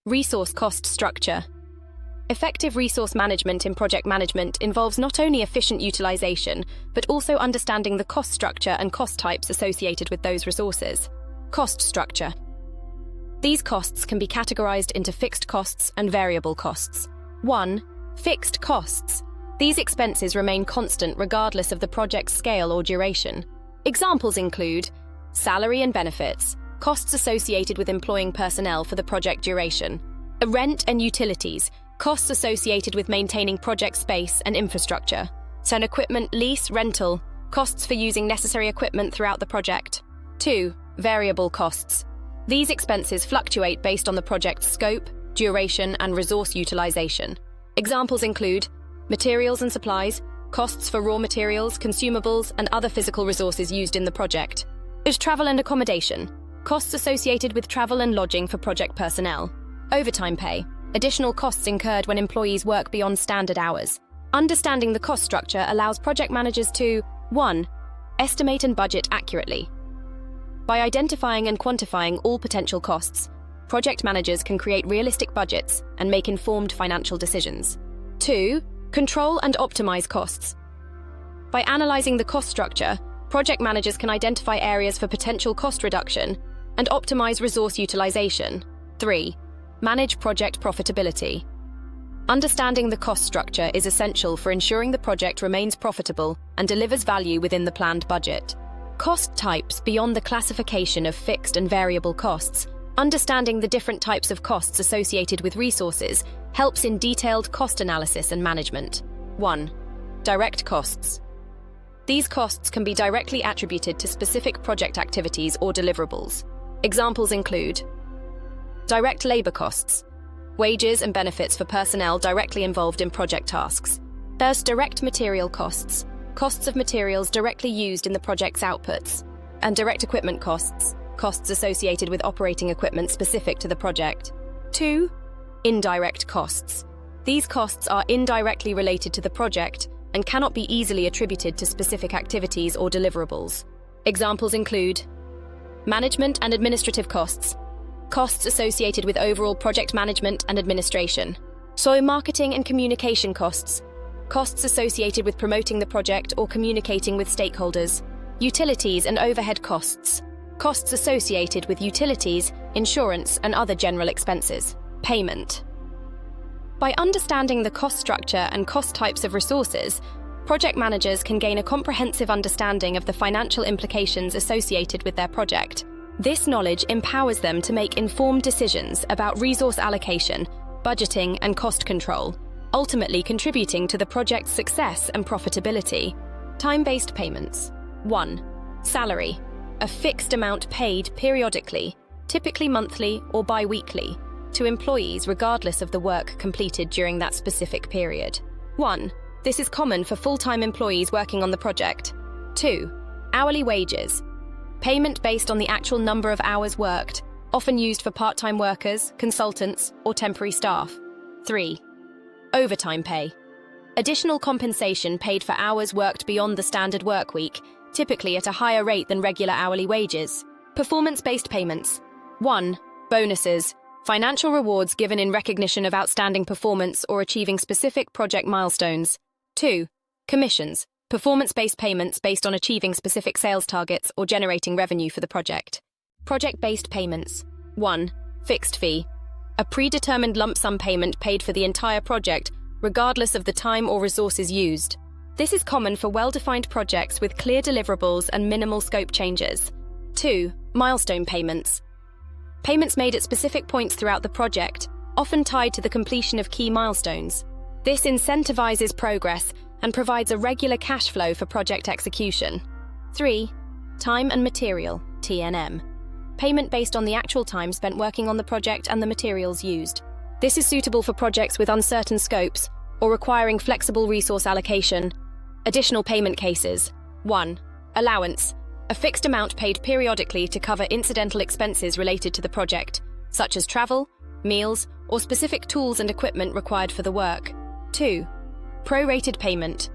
Resource cost structure. Effective resource management in project management involves not only efficient utilization, but also understanding the cost structure and cost types associated with those resources. Cost structure. These costs can be categorized into fixed costs and variable costs. 1. Fixed costs. These expenses remain constant regardless of the project's scale or duration. Examples include salary and benefits, costs associated with employing personnel for the project duration, rent and utilities, costs associated with maintaining project space and infrastructure, and equipment lease, rental, costs for using necessary equipment throughout the project. 2. Variable costs. These expenses fluctuate based on the project's scope, duration, and resource utilization. Examples include materials and supplies, costs for raw materials, consumables, and other physical resources used in the project. There's travel and accommodation, costs associated with travel and lodging for project personnel. Overtime pay, additional costs incurred when employees work beyond standard hours. Understanding the cost structure allows project managers to 1. Estimate and budget accurately. By identifying and quantifying all potential costs, project managers can create realistic budgets and make informed financial decisions. 2. Control and optimize costs. By analyzing the cost structure, project managers can identify areas for potential cost reduction and optimize resource utilization. 3. Manage project profitability. Understanding the cost structure is essential for ensuring the project remains profitable and delivers value within the planned budget. Cost types beyond the classification of fixed and variable costs. Understanding the different types of costs associated with resources helps in detailed cost analysis and management. 1. Direct costs. These costs can be directly attributed to specific project activities or deliverables. Examples include direct labor costs, wages and benefits for personnel directly involved in project tasks. There's direct material costs, costs of materials directly used in the project's outputs, and direct equipment costs, costs associated with operating equipment specific to the project. 2. Indirect costs. These costs are indirectly related to the project and cannot be easily attributed to specific activities or deliverables. Examples include management and administrative costs, costs associated with overall project management and administration. So marketing and communication costs, costs associated with promoting the project or communicating with stakeholders. Utilities and overhead costs, costs associated with utilities, insurance, and other general expenses. Payment. By understanding the cost structure and cost types of resources, project managers can gain a comprehensive understanding of the financial implications associated with their project. This knowledge empowers them to make informed decisions about resource allocation, budgeting, and cost control, ultimately contributing to the project's success and profitability. Time-based payments. 1. Salary. A fixed amount paid periodically, typically monthly or bi-weekly, to employees regardless of the work completed during that specific period. 1. This is common for full-time employees working on the project. 2. Hourly wages. Payment based on the actual number of hours worked, often used for part-time workers, consultants, or temporary staff. 3. Overtime pay. Additional compensation paid for hours worked beyond the standard work week, typically at a higher rate than regular hourly wages. Performance-based payments. 1. Bonuses. Financial rewards given in recognition of outstanding performance or achieving specific project milestones. 2. Commissions. Performance-based payments based on achieving specific sales targets or generating revenue for the project. Project-based payments. 1. Fixed fee. A predetermined lump sum payment paid for the entire project, regardless of the time or resources used. This is common for well-defined projects with clear deliverables and minimal scope changes. 2. Milestone payments. Payments made at specific points throughout the project, often tied to the completion of key milestones. This incentivizes progress and provides a regular cash flow for project execution. 3. Time and material, T&M. Payment based on the actual time spent working on the project and the materials used. This is suitable for projects with uncertain scopes or requiring flexible resource allocation. Additional payment cases. 1. Allowance. A fixed amount paid periodically to cover incidental expenses related to the project, such as travel, meals, or specific tools and equipment required for the work. 2. Prorated payment.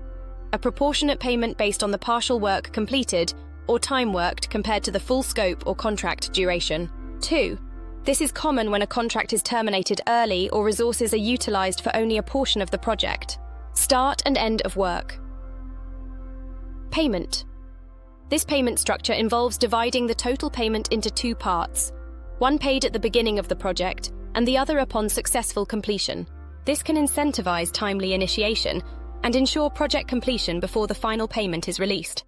A proportionate payment based on the partial work completed or time worked compared to the full scope or contract duration. 2. This is common when a contract is terminated early or resources are utilized for only a portion of the project. Start and end of work. Payment. This payment structure involves dividing the total payment into two parts, one paid at the beginning of the project and the other upon successful completion. This can incentivize timely initiation and ensure project completion before the final payment is released.